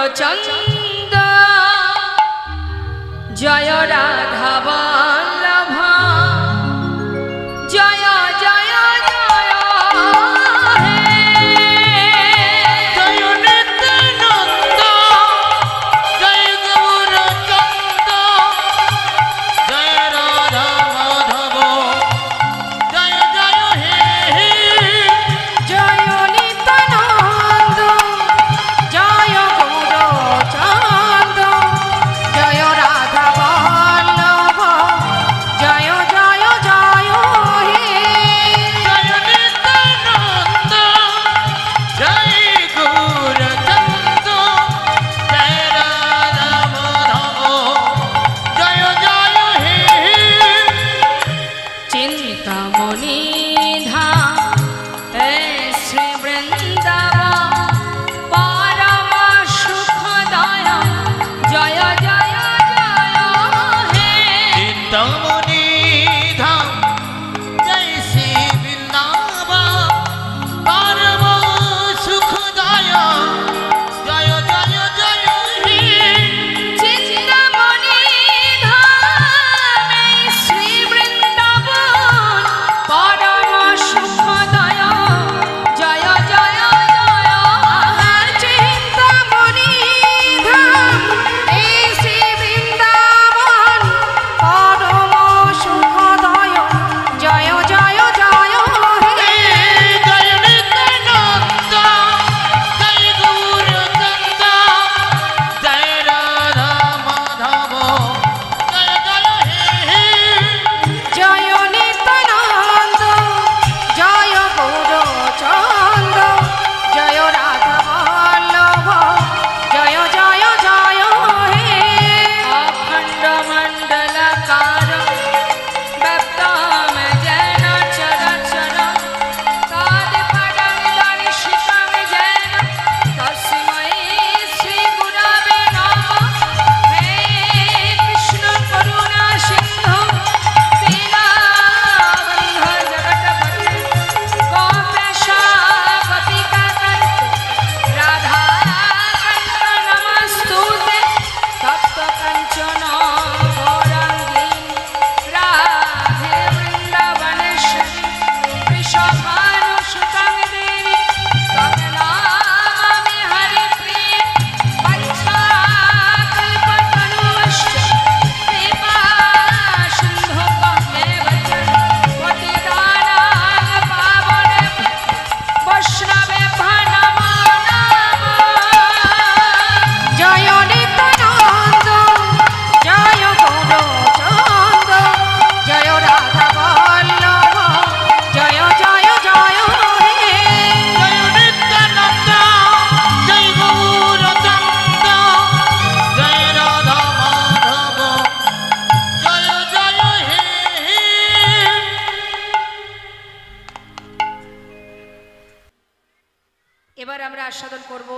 গৌরচন্দ জয় রাধা বল্লভ জয় জয় জয় হে জয় নিত্যানন্দ জয় গৌরচন্দ জয় রাধা মাধব জয় জয় হে জয় নিত্যানন্দ জয় গৌরচন্দ জয় রাধা বল্লভ জয় জয় জয় হে জয় নিত্যানন্দ জয় গৌরচন্দ জয় রাধা মাধব জয় জয় হে চিন্তামণি ধাম শ্রী বৃন্দাবন পরম সুখদয় জয় জয় জয় হে চিন্তামণি ধাম জয় শ্রী বৃন্দাবন পরম সুখদায় জয় জয় জয় হে চিন্তামণি ধাম শ্রী বৃন্দাবন পরম সুখদয় জয় জয় জয় চিন্তামণি ধাম শ্রী বৃন্দাবন পরম সুখদয় জয় জয় জয় হে জয় নিত্যানন্দ জয় গৌরচন্দ জয় রাধা মাধব জয় জয় হে জয় নিত্যানন্দ জয় গৌরচন্দ জয় রাধা বল্লভ জয় জয় জয় হে অখণ্ড মণ্ডলকার ব্যক্তম যেন চরাচর তৎপদং দর্শিতং যেন তস্मै শ্রী গুরবে নমঃ হে কৃষ্ণ করুণা সিন্ধু দীনবন্ধু জগৎপতে গোপেশ গোপিকাকান্ত রাধাকান্ত নমস্তুতে তপ্ত কাঞ্চন গৌরাঙ্গী রাধে বৃন্দাবনেশ্বরী বৃষভানুসুতং দেবী তং নমামি হরিপ্রিয়ে পঞ্চাকল্পতনুশ্চ কৃপা সিন্ধুভ্যেব চ পতিতানাং পাবনেভ্যো বৈষ্ণবেভ্যো নমো নমঃ জয় নিত্যানন্দ জয় গৌরচন্দ জয় রাধা বল্লভ জয় জয় জয় হে জয় নিত্যানন্দ জয় গৌরচন্দ জয় রাধা মাধব জয় জয় হে এবার আমরা আস্বাদন করব